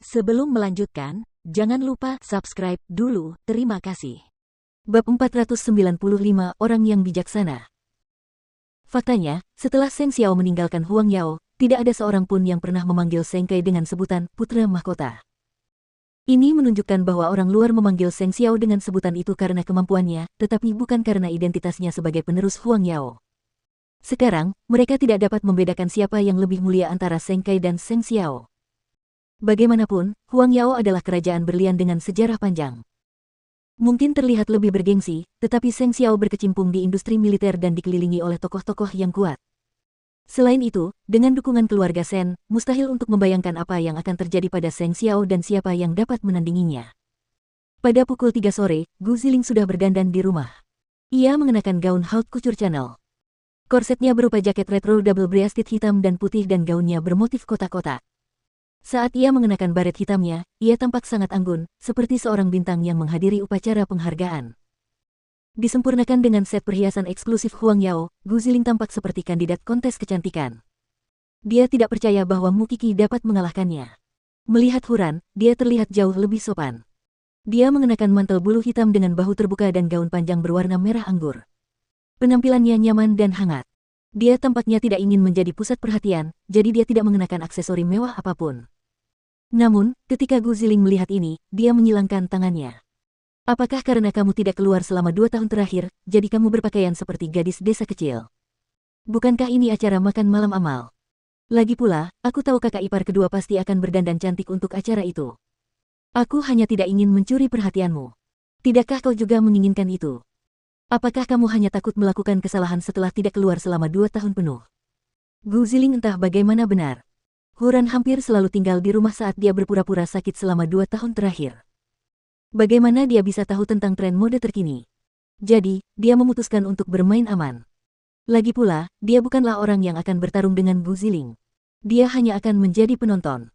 Sebelum melanjutkan, jangan lupa subscribe dulu, terima kasih. Bab 495 Orang yang Bijaksana. Faktanya, setelah Seng Xiao meninggalkan Huang Yao, tidak ada seorang pun yang pernah memanggil Seng Kai dengan sebutan Putra Mahkota. Ini menunjukkan bahwa orang luar memanggil Seng Xiao dengan sebutan itu karena kemampuannya, tetapi bukan karena identitasnya sebagai penerus Huang Yao. Sekarang, mereka tidak dapat membedakan siapa yang lebih mulia antara Seng Kai dan Seng Xiao. Bagaimanapun, Huang Yao adalah kerajaan berlian dengan sejarah panjang. Mungkin terlihat lebih bergengsi, tetapi Seng Xiao berkecimpung di industri militer dan dikelilingi oleh tokoh-tokoh yang kuat. Selain itu, dengan dukungan keluarga Shen, mustahil untuk membayangkan apa yang akan terjadi pada Seng Xiao dan siapa yang dapat menandinginya. Pada pukul 3 sore, Gu Ziling sudah berdandan di rumah. Ia mengenakan gaun haute couture Chanel. Korsetnya berupa jaket retro double-breasted hitam dan putih dan gaunnya bermotif kotak-kotak. Saat ia mengenakan baret hitamnya, ia tampak sangat anggun, seperti seorang bintang yang menghadiri upacara penghargaan. Disempurnakan dengan set perhiasan eksklusif Huang Yao, Gu Ziling tampak seperti kandidat kontes kecantikan. Dia tidak percaya bahwa Mu Qi dapat mengalahkannya. Melihat Huran, dia terlihat jauh lebih sopan. Dia mengenakan mantel bulu hitam dengan bahu terbuka dan gaun panjang berwarna merah anggur. Penampilannya nyaman dan hangat. Dia tampaknya tidak ingin menjadi pusat perhatian, jadi dia tidak mengenakan aksesori mewah apapun. Namun, ketika Gu Ziling melihat ini, dia menyilangkan tangannya. Apakah karena kamu tidak keluar selama 2 tahun terakhir, jadi kamu berpakaian seperti gadis desa kecil? Bukankah ini acara makan malam amal? Lagi pula, aku tahu kakak ipar kedua pasti akan berdandan cantik untuk acara itu. Aku hanya tidak ingin mencuri perhatianmu. Tidakkah kau juga menginginkan itu? Apakah kamu hanya takut melakukan kesalahan setelah tidak keluar selama 2 tahun penuh? Gu Ziling entah bagaimana benar. Huran hampir selalu tinggal di rumah saat dia berpura-pura sakit selama 2 tahun terakhir. Bagaimana dia bisa tahu tentang tren mode terkini? Jadi, dia memutuskan untuk bermain aman. Lagi pula, dia bukanlah orang yang akan bertarung dengan Gu Ziling. Dia hanya akan menjadi penonton.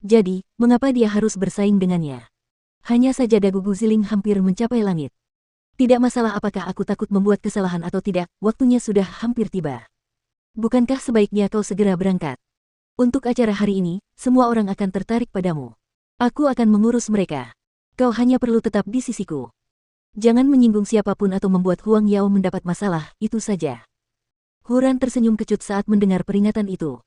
Jadi, mengapa dia harus bersaing dengannya? Hanya saja dagu Gu Ziling hampir mencapai langit. Tidak masalah apakah aku takut membuat kesalahan atau tidak, waktunya sudah hampir tiba. Bukankah sebaiknya kau segera berangkat? Untuk acara hari ini, semua orang akan tertarik padamu. Aku akan mengurus mereka. Kau hanya perlu tetap di sisiku. Jangan menyinggung siapapun atau membuat Huang Yao mendapat masalah, itu saja. Huran tersenyum kecut saat mendengar peringatan itu.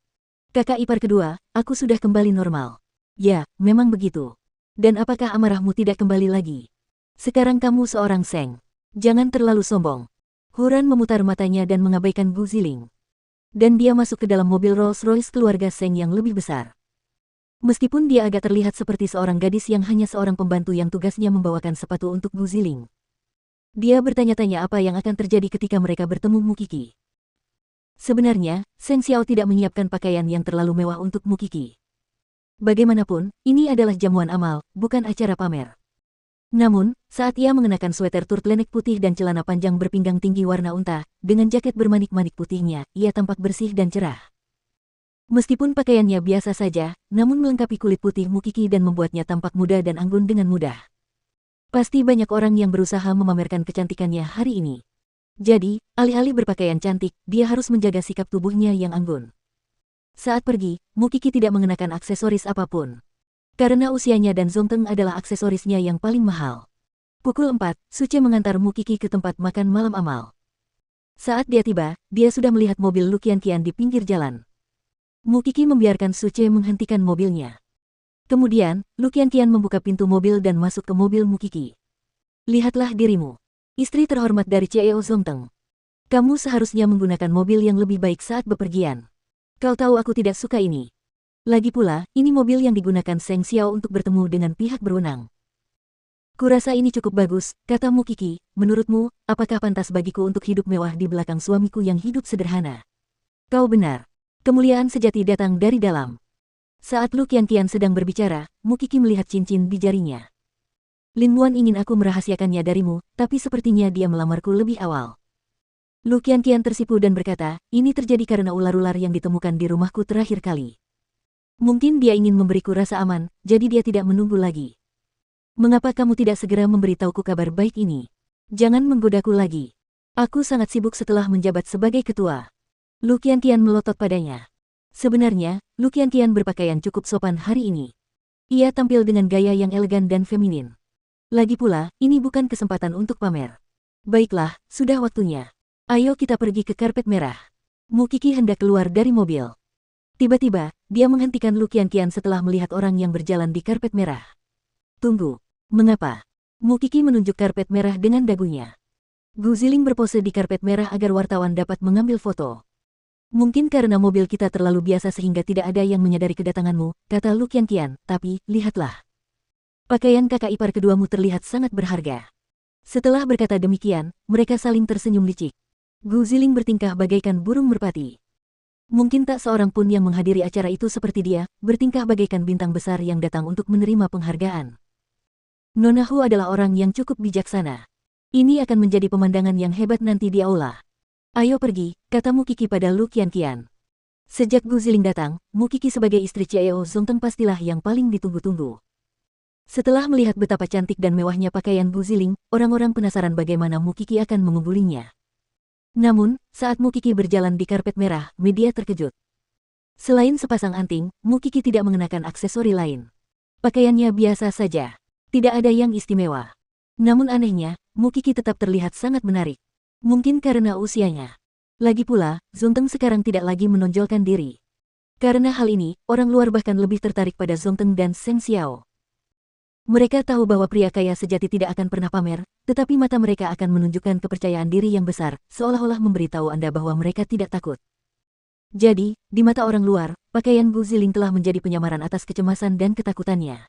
Kakak ipar kedua, aku sudah kembali normal. Ya, memang begitu. Dan apakah amarahmu tidak kembali lagi? Sekarang kamu seorang Seng. Jangan terlalu sombong. Huran memutar matanya dan mengabaikan Gu Ziling. Dan dia masuk ke dalam mobil Rolls-Royce keluarga Seng yang lebih besar. Meskipun dia agak terlihat seperti seorang gadis yang hanya seorang pembantu yang tugasnya membawakan sepatu untuk Gu Ziling. Dia bertanya-tanya apa yang akan terjadi ketika mereka bertemu Mu Qi. Sebenarnya, Seng Xiao tidak menyiapkan pakaian yang terlalu mewah untuk Mu Qi. Bagaimanapun, ini adalah jamuan amal, bukan acara pamer. Namun, saat ia mengenakan sweater turtleneck putih dan celana panjang berpinggang tinggi warna unta, dengan jaket bermanik-manik putihnya, ia tampak bersih dan cerah. Meskipun pakaiannya biasa saja, namun melengkapi kulit putih Mu Qi dan membuatnya tampak muda dan anggun dengan mudah. Pasti banyak orang yang berusaha memamerkan kecantikannya hari ini. Jadi, alih-alih berpakaian cantik, dia harus menjaga sikap tubuhnya yang anggun. Saat pergi, Mu Qi tidak mengenakan aksesoris apapun. Karena usianya dan Zongteng adalah aksesorisnya yang paling mahal. Pukul 4, Suce mengantar Mu Qi ke tempat makan malam amal. Saat dia tiba, dia sudah melihat mobil Lu Qianqian di pinggir jalan. Mu Qi membiarkan Suce menghentikan mobilnya. Kemudian, Lu Qianqian membuka pintu mobil dan masuk ke mobil Mu Qi. Lihatlah dirimu. Istri terhormat dari CEO Zongteng. Kamu seharusnya menggunakan mobil yang lebih baik saat bepergian. Kau tahu aku tidak suka ini. Lagi pula, ini mobil yang digunakan Seng Xiao untuk bertemu dengan pihak berwenang. Kurasa ini cukup bagus, kata Mu Qi. Menurutmu, apakah pantas bagiku untuk hidup mewah di belakang suamiku yang hidup sederhana? Kau benar. Kemuliaan sejati datang dari dalam. Saat Lu Qianqian sedang berbicara, Mu Qi melihat cincin di jarinya. Lin Muan ingin aku merahasiakannya darimu, tapi sepertinya dia melamarku lebih awal. Lu Qianqian tersipu dan berkata, ini terjadi karena ular-ular yang ditemukan di rumahku terakhir kali. Mungkin dia ingin memberiku rasa aman, jadi dia tidak menunggu lagi. Mengapa kamu tidak segera memberitahuku kabar baik ini? Jangan menggodaku lagi. Aku sangat sibuk setelah menjabat sebagai ketua. Lu Qianqian melotot padanya. Sebenarnya, Lu Qianqian berpakaian cukup sopan hari ini. Ia tampil dengan gaya yang elegan dan feminin. Lagi pula, ini bukan kesempatan untuk pamer. Baiklah, sudah waktunya. Ayo kita pergi ke karpet merah. Mu Qi hendak keluar dari mobil. Tiba-tiba, dia menghentikan Lu Qianqian setelah melihat orang yang berjalan di karpet merah. Tunggu. Mengapa? Mu Qi menunjuk karpet merah dengan dagunya. Gu Ziling berpose di karpet merah agar wartawan dapat mengambil foto. Mungkin karena mobil kita terlalu biasa sehingga tidak ada yang menyadari kedatanganmu, kata Lu Qianqian, tapi, lihatlah. Pakaian kakak ipar keduamu terlihat sangat berharga. Setelah berkata demikian, mereka saling tersenyum licik. Gu Ziling bertingkah bagaikan burung merpati. Mungkin tak seorang pun yang menghadiri acara itu seperti dia, bertingkah bagaikan bintang besar yang datang untuk menerima penghargaan. Nona Hu adalah orang yang cukup bijaksana. Ini akan menjadi pemandangan yang hebat nanti di aula. Ayo pergi, kata Mu Qi pada Lu Qianqian. Sejak Gu Ziling datang, Mu Qi sebagai istri Chiao Zongteng pastilah yang paling ditunggu-tunggu. Setelah melihat betapa cantik dan mewahnya pakaian Gu Ziling, orang-orang penasaran bagaimana Mu Qi akan mengunggulinya. Namun, saat Mu Qi berjalan di karpet merah, media terkejut. Selain sepasang anting, Mu Qi tidak mengenakan aksesori lain. Pakaiannya biasa saja. Tidak ada yang istimewa. Namun anehnya, Mu Qi tetap terlihat sangat menarik. Mungkin karena usianya. Lagi pula, Zongteng sekarang tidak lagi menonjolkan diri. Karena hal ini, orang luar bahkan lebih tertarik pada Zongteng dan Seng Xiao. Mereka tahu bahwa pria kaya sejati tidak akan pernah pamer, tetapi mata mereka akan menunjukkan kepercayaan diri yang besar, seolah-olah memberitahu Anda bahwa mereka tidak takut. Jadi, di mata orang luar, pakaian Gu Ziling telah menjadi penyamaran atas kecemasan dan ketakutannya.